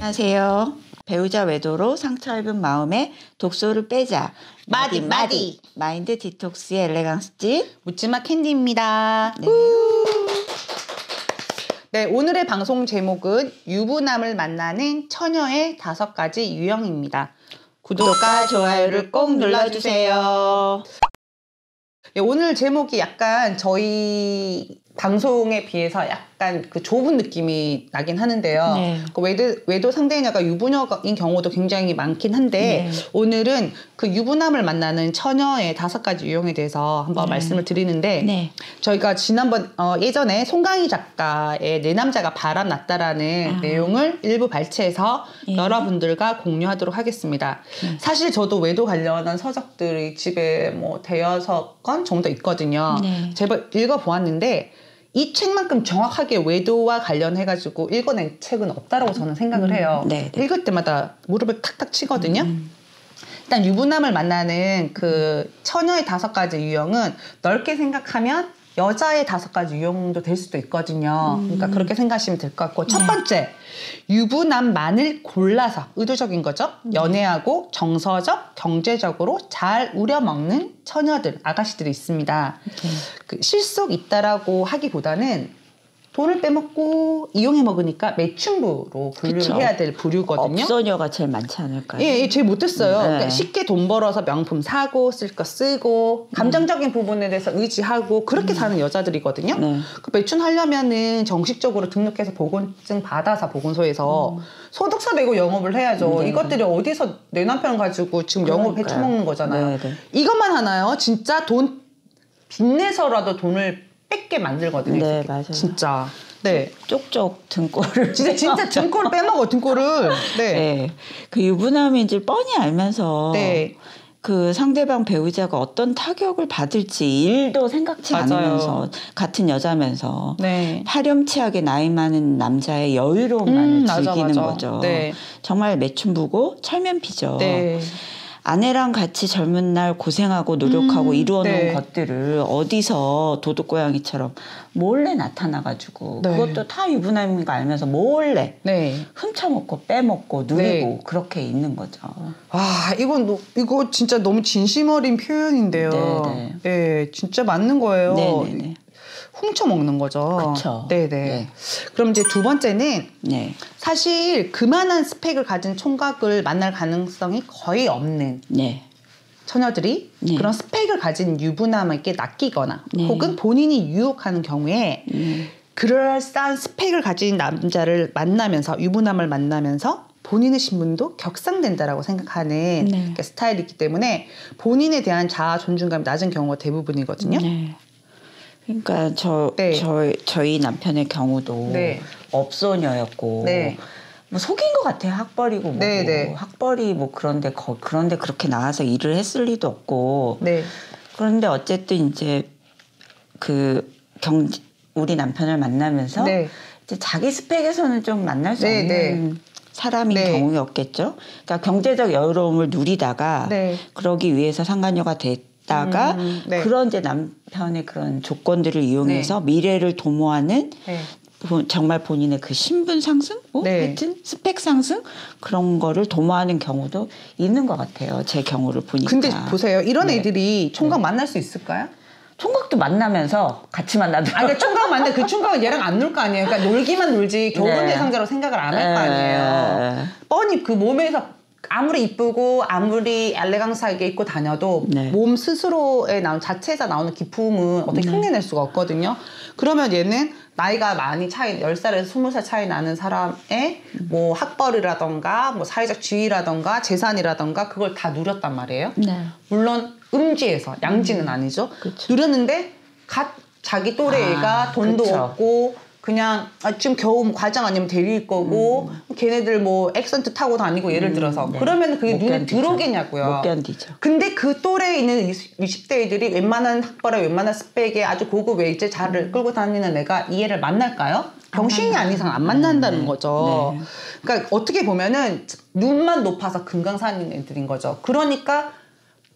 안녕하세요. 배우자 외도로 상처 입은 마음에 독소를 빼자. 마디. 마인드 디톡스의 엘레강스집 묻지마 캔디입니다. 네. 네, 오늘의 방송 제목은 유부남을 만나는 처녀의 5가지 유형입니다. 구독과 좋아요를 꼭 눌러주세요. 네, 오늘 제목이 약간 저희 방송에 비해서 약간 그 좁은 느낌이 나긴 하는데요. 네. 그 외도 상대녀가 유부녀인 경우도 굉장히 많긴 한데, 네. 오늘은 그 유부남을 만나는 처녀의 5가지 유형에 대해서 한번 말씀을 드리는데, 네. 저희가 지난번 예전에 송강희 작가의 내 남자가 바람났다라는 내용을 일부 발췌해서 여러분들과 공유하도록 하겠습니다. 사실 저도 외도 관련한 서적들이 집에 뭐 대여섯 권 정도 있거든요. 제발 읽어보았는데 이 책만큼 정확하게 외도와 관련해가지고 읽어낸 책은 없다라고 저는 생각을 해요. 읽을 때마다 무릎을 탁탁 치거든요. 일단 유부남을 만나는 그 처녀의 5가지 유형은 넓게 생각하면 여자의 5가지 유형도 될 수도 있거든요. 그러니까 그렇게 생각하시면 될 것 같고, 첫 번째, 유부남만을 골라서, 의도적인 거죠. 연애하고 정서적, 경제적으로 잘 우려먹는 처녀들, 아가씨들이 있습니다. 그 실속 있다라고 하기보다는 돈을 빼먹고 이용해 먹으니까 매춘부로 분류해야 될 부류거든요. 업소녀가 제일 많지 않을까요? 예, 제일 못했어요. 그러니까 쉽게 돈 벌어서 명품 사고, 쓸 거 쓰고, 감정적인 부분에 대해서 의지하고, 그렇게 사는 여자들이거든요. 그 매춘하려면은 정식적으로 등록해서 보건증 받아서 보건소에서 소득세 내고 영업을 해야죠. 이것들이 어디서 내 남편 가지고 지금 영업을 해쳐먹는 거잖아요. 이것만 하나요? 진짜 돈 빚내서라도 돈을 뺏게 만들거든요. 네, 맞아요. 진짜. 네. 쪽쪽 등골을. 진짜 등골을 빼먹어, 등골을. 네. 그 유부남인지 뻔히 알면서. 그 상대방 배우자가 어떤 타격을 받을지 일도 생각지 않으면서, 같은 여자면서 파렴치하게 나이 많은 남자의 여유로움만을 즐기는 거죠. 정말 매춘부고 철면피죠. 아내랑 같이 젊은 날 고생하고 노력하고 이루어놓은 것들을 어디서 도둑고양이처럼 몰래 나타나가지고 그것도 다 유부남인 거 알면서 몰래 훔쳐먹고 빼먹고 누리고 그렇게 있는 거죠. 와, 이거 진짜 너무 진심 어린 표현인데요. 네, 진짜 맞는 거예요. 훔쳐먹는 거죠. 그쵸. 그럼 이제 두 번째는 사실 그만한 스펙을 가진 총각을 만날 가능성이 거의 없는 처녀들이 그런 스펙을 가진 유부남에게 낚이거나 혹은 본인이 유혹하는 경우에 그럴싸한 스펙을 가진 남자를 만나면서, 유부남을 만나면서 본인의 신분도 격상된다라고 생각하는 스타일이기 때문에 본인에 대한 자아 존중감이 낮은 경우가 대부분이거든요. 그러니까 저희 남편의 경우도 업소녀였고 뭐 속인 것 같아요. 학벌이고 뭐고 학벌이 뭐 그런데 그렇게 나와서 일을 했을 리도 없고 그런데 어쨌든 이제 우리 남편을 만나면서 이제 자기 스펙에서는 좀 만날 수 없는 사람인 경우였겠죠. 그러니까 경제적 여유로움을 누리다가 그러기 위해서 상간녀가 됐다가 그런 이제 남편의 그런 조건들을 이용해서 미래를 도모하는 정말 본인의 그 신분 상승? 하여튼 스펙 상승? 그런 거를 도모하는 경우도 있는 것 같아요. 제 경우를 보니까. 근데 보세요. 이런 애들이 총각 만날 수 있을까요? 총각도 만나면서 같이 만나도. 그러니까 총각 만나 그 총각은 얘랑 안 놀 거 아니에요. 그러니까 놀기만 놀지 결혼 대상자로 생각을 안 할 거 아니에요. 뻔히 그 몸에서 아무리 이쁘고 아무리 엘레강스하게 입고 다녀도 몸 스스로에 자체에서 나오는 기품은 어떻게 흉내낼 수가 없거든요. 그러면 얘는 나이가 많이 10살에서 20살 차이 나는 사람의 뭐 학벌이라던가 뭐 사회적 지위라던가 재산이라던가 그걸 다 누렸단 말이에요. 물론 음지에서, 양지는 아니죠. 누렸는데 자기 또래 애가 돈도 없고 그냥 지금 겨우 과장 아니면 대리일 거고 걔네들 뭐 액센트 타고 다니고 예를 들어서 그러면 그게 눈에 들어오겠냐고요. 못 견디죠. 근데 그 또래에 있는 20대 애들이 웬만한 학벌에 웬만한 스펙에 아주 고급 외제 자를 끌고 다니는 애가 이 애를 만날까요? 병신이 아닌 이상 안 만난다는 거죠. 그러니까 어떻게 보면은 눈만 높아서 금강산인 애들인 거죠. 그러니까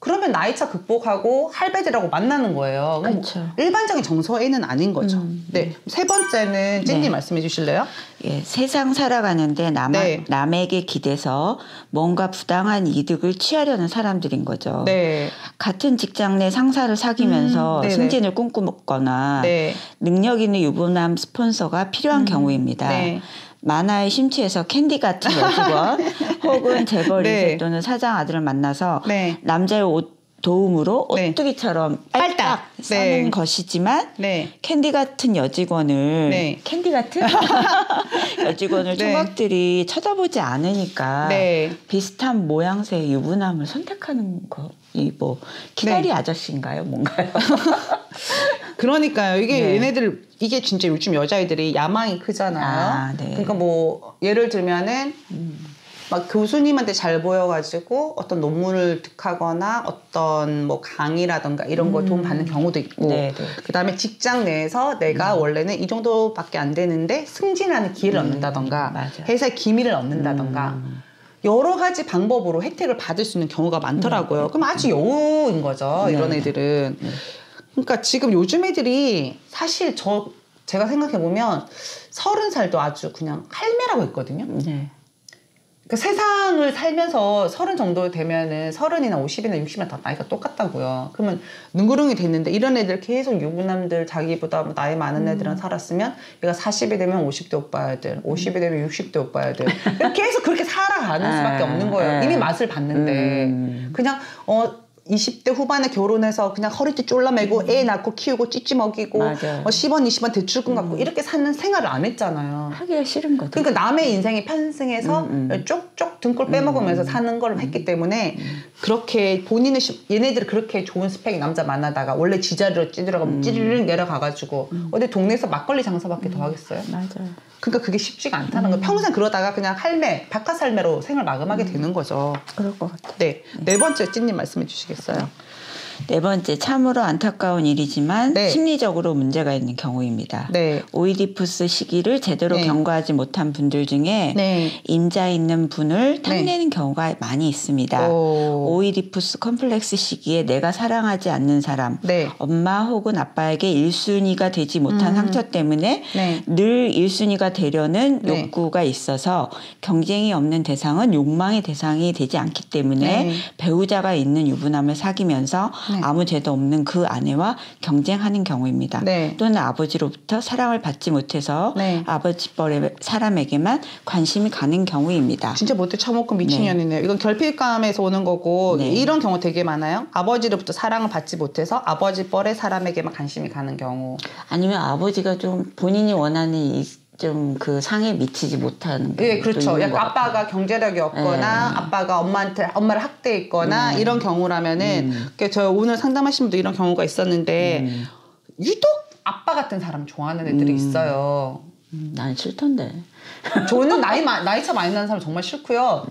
그러면 나이차 극복하고 할배들하고 만나는 거예요. 그렇죠. 일반적인 정서에는 아닌 거죠. 네. 세 번째는 찐디 네. 말씀해 주실래요? 예, 세상 살아가는데 네. 남에게 기대서 뭔가 부당한 이득을 취하려는 사람들인 거죠. 네. 같은 직장 내 상사를 사귀면서 승진을 꿈꾸거나 네. 능력 있는 유부남 스폰서가 필요한 경우입니다. 네. 만화에 심취해서 캔디 같은 여직원 혹은 재벌 2세 또는 사장 아들을 만나서 남자의 도움으로 오뚜기처럼 빨딱 싸는 것이지만 캔디 같은 여직원을 캔디 같은 여직원을 총각들이 쳐다보지 않으니까 비슷한 모양새의 유부남을 선택하는 거. 이 뭐 기다리 아저씨인가요? 뭔가요? 그러니까요. 이게 얘네들 이게 진짜 요즘 여자애들이 야망이 크잖아요. 그러니까 뭐 예를 들면은 막 교수님한테 잘 보여가지고 어떤 논문을 득하거나 어떤 뭐 강의라던가 이런 거 도움 받는 경우도 있고 그다음에 직장 내에서 내가 원래는 이 정도밖에 안 되는데 승진하는 기회를 얻는다던가 회사의 기밀을 얻는다던가 여러 가지 방법으로 혜택을 받을 수 있는 경우가 많더라고요. 그럼 아주 여우인 거죠. 이런 애들은. 그러니까 지금 요즘 애들이 사실 제가 생각해보면 30살도 아주 그냥 할매라고 했거든요. 그러니까 세상을 살면서 30 정도 되면은 30이나 50이나 60이나 다 나이가 똑같다고요. 그러면 능구렁이 됐는데 이런 애들 계속 유부남들 자기보다 나이 많은 애들이랑 살았으면 얘가 40이 되면 50대 오빠 애들, 50이 되면 60대 오빠 애들 계속 그렇게 살아가는 수밖에 없는 거예요. 이미 맛을 봤는데 그냥 20대 후반에 결혼해서 그냥 허리띠 쫄라매고 애 낳고 키우고 찌찌 먹이고 10원 20원 대출금 갖고 이렇게 사는 생활을 안 했잖아요. 하기가 싫은 거죠. 그러니까 남의 인생에 편승해서 쪽쪽 등골 빼먹으면서 사는 걸 했기 때문에 그렇게 본인의 얘네들이 그렇게 좋은 스펙의 남자 만나다가 원래 지자리로 찌들어가면 찌르륵 내려가가지고 어디 동네에서 막걸리 장사밖에 더 하겠어요? 맞아요. 그러니까 그게 쉽지가 않다는 거예요. 평생 그러다가 그냥 할매, 바깥살매로 생을 마감하게 되는 거죠. 그럴 것 같아요. 네 번째 찐님 말씀해 주시겠어요? 네 번째, 참으로 안타까운 일이지만 심리적으로 문제가 있는 경우입니다. 오이디푸스 시기를 제대로 경과하지 못한 분들 중에 임자 있는 분을 탐내는 경우가 많이 있습니다. 오이디푸스 컴플렉스 시기에 내가 사랑하지 않는 사람, 엄마 혹은 아빠에게 1순위가 되지 못한 상처 때문에 늘 1순위가 되려는 욕구가 있어서 경쟁이 없는 대상은 욕망의 대상이 되지 않기 때문에 배우자가 있는 유부남을 사귀면서 아무 죄도 없는 그 아내와 경쟁하는 경우입니다. 또는 아버지로부터 사랑을 받지 못해서 아버지 뻘의 사람에게만 관심이 가는 경우입니다. 진짜 못돼 처먹고 미친년이네요. 이건 결핍감에서 오는 거고 이런 경우 되게 많아요. 아버지로부터 사랑을 받지 못해서 아버지 뻘의 사람에게만 관심이 가는 경우. 아니면 아버지가 좀 본인이 원하는 좀 그 상에 미치지 못하는. 그렇죠. 약간 아빠가 경제력이 없거나 아빠가 엄마를 학대했거나 이런 경우라면은 저 오늘 상담하신 분도 이런 경우가 있었는데 유독 아빠 같은 사람 좋아하는 애들이 있어요. 난 싫던데. 저는 나이차 많이 나는 사람 정말 싫고요.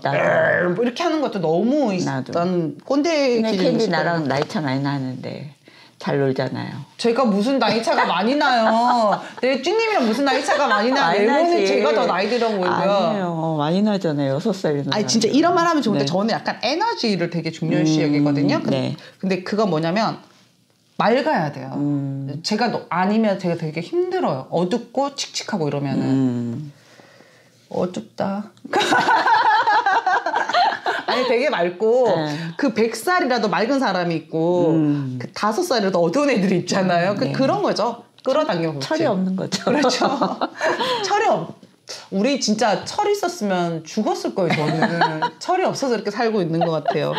뭐 이렇게 하는 것도 너무 난 꼰대 캔디 나랑 나이차 많이 나는데. 잘 놀잖아요. 제가 무슨 나이차가 많이 나요. 내 쭈님이랑 무슨 나이차가 많이 나요. 내모는 제가 더 나이 들어 보이고요. 아니에요. 많이 나잖아요. 6살이나. 아니 진짜 이런 말 하면 좋은데 저는 약간 에너지를 되게 중요시 여기거든요. 근데 그건 뭐냐면 맑아야 돼요. 아니면 제가 되게 힘들어요. 어둡고 칙칙하고 이러면은 어둡다. 아니 되게 맑고 그 100살이라도 맑은 사람이 있고 그 5살이라도 어두운 애들이 있잖아요. 그런 거죠. 끌어당겨 볼지. 철이 없는 거죠. 그렇죠. 우리 진짜 철이 있었으면 죽었을 거예요. 저는 철이 없어서 이렇게 살고 있는 것 같아요.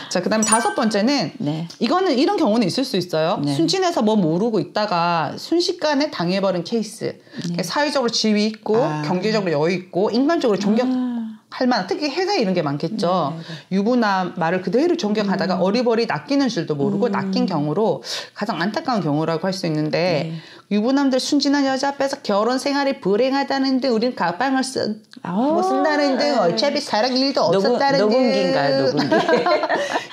자, 그다음에 5번째는 이거는 이런 경우는 있을 수 있어요. 순진해서 뭐 모르고 있다가 순식간에 당해버린 케이스. 사회적으로 지위 있고 경제적으로 여유 있고 인간적으로 존경할 만한, 특히 회사에 이런 게 많겠죠. 유부남 말을 그대로 존경하다가 어리버리 낚이는 줄도 모르고 낚인 경우로 가장 안타까운 경우라고 할 수 있는데 유부남들 순진한 여자 앞에서 결혼 생활이 불행하다는 등 우린 가방을 못 쓴다는 등 어차피 사랑 일도 없었다는 등 녹음기인가요? 녹음기.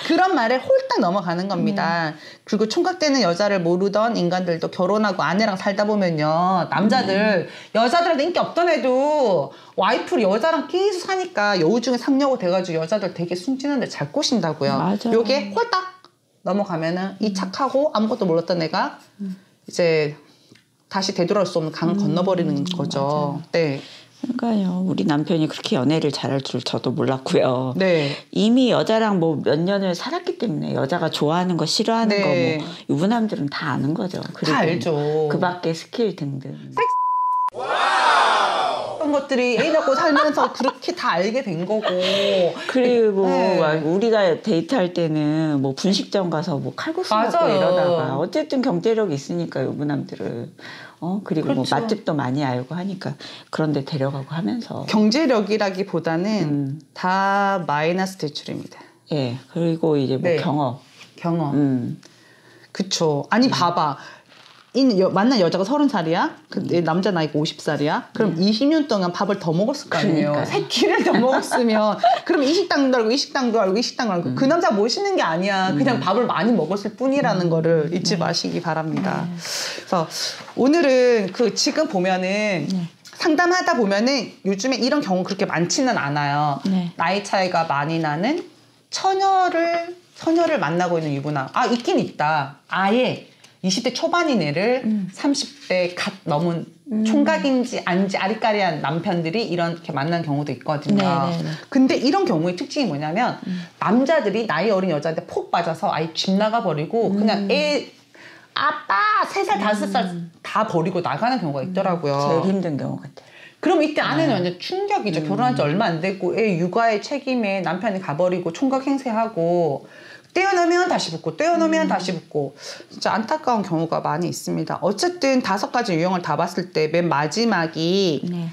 그런 말에 홀딱 넘어가는 겁니다. 그리고 총각되는 여자를 모르던 인간들도 결혼하고 아내랑 살다 보면요, 남자들 여자들한테 인기 없던 애도 와이프를 여자랑 계속 사니까 여우 중에 상여고 돼가지고 여자들 되게 순진한데 잘 꼬신다고요. 맞아. 요게 홀딱 넘어가면은 이 착하고 아무것도 몰랐던 애가 이제 다시 되돌아올 수 없는 강 건너버리는 거죠. 맞아요. 네. 그러니까요. 우리 남편이 그렇게 연애를 잘할 줄 저도 몰랐고요. 네. 이미 여자랑 뭐 몇 년을 살았기 때문에 여자가 좋아하는 거 싫어하는 네. 거 뭐 유부남들은 다 아는 거죠. 그리고 다 알죠. 그 밖에 스킬 등등. 그런 것들이 애 갖고 살면서 그렇게 다 알게 된 거고. 그리고 네. 막 우리가 데이트할 때는 뭐 분식점 가서 뭐 칼국수 먹고 맞아요. 이러다가 어쨌든 경제력이 있으니까 유부남들은 그리고 그렇죠. 뭐 맛집도 많이 알고 하니까 그런데 데려가고 하면서 경제력이라기보다는 다 마이너스 대출입니다. 예. 그리고 이제 뭐 네. 경험. 그쵸. 아니 봐봐. 만난 여자가 30살이야? 남자 나이가 50살이야? 그럼 20년 동안 밥을 더 먹었을 거 아니에요? 그러니까요. 세 끼를 더 먹었으면 그럼 이 식당도 알고 이 식당도 알고 이 식당도 알고 그 남자 멋있는 게 아니야. 그냥 밥을 많이 먹었을 뿐이라는 거를 잊지 마시기 바랍니다. 그래서 오늘은 지금 보면은 상담하다 보면은 요즘에 이런 경우 그렇게 많지는 않아요. 네. 나이 차이가 많이 나는 처녀를 만나고 있는 유부남. 있긴 있다. 아예 20대 초반인 애를 30대 갓 넘은 총각인지 아닌지 아리까리한 남편들이 이렇게 만난 경우도 있거든요. 네네네. 근데 이런 경우의 특징이 뭐냐면 남자들이 나이 어린 여자한테 폭 빠져서 아예 집 나가버리고 그냥 아빠 3살 5살 다 버리고 나가는 경우가 있더라고요. 제일 힘든 경우 같아요. 그럼 이때 아내는 완전 충격이죠. 결혼한 지 얼마 안 됐고 애 육아의 책임에 남편이 가버리고 총각 행세하고 떼어놓으면 다시 붙고 떼어놓으면 다시 붙고 진짜 안타까운 경우가 많이 있습니다. 어쨌든 5가지 유형을 다 봤을 때 맨 마지막이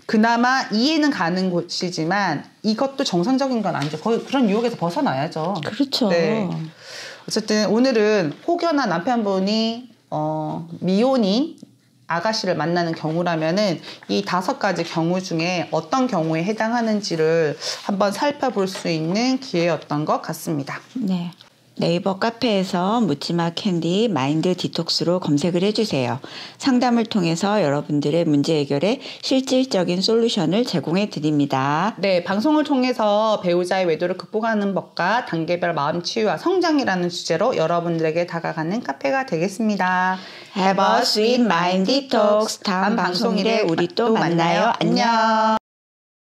그나마 이해는 가는 곳이지만 이것도 정상적인 건 아니죠. 거의 그런 유혹에서 벗어나야죠. 그렇죠. 네. 어쨌든 오늘은 혹여나 남편분이 미혼인 아가씨를 만나는 경우라면은 이 5가지 경우 중에 어떤 경우에 해당하는지를 한번 살펴볼 수 있는 기회였던 것 같습니다. 네. 네이버 카페에서 묻지마 캔디 마인드 디톡스로 검색을 해주세요. 상담을 통해서 여러분들의 문제 해결에 실질적인 솔루션을 제공해 드립니다. 네, 방송을 통해서 배우자의 외도를 극복하는 법과 단계별 마음 치유와 성장이라는 주제로 여러분들에게 다가가는 카페가 되겠습니다. Have a sweet mind detox. 다음 방송일에 우리 또 만나요. 안녕.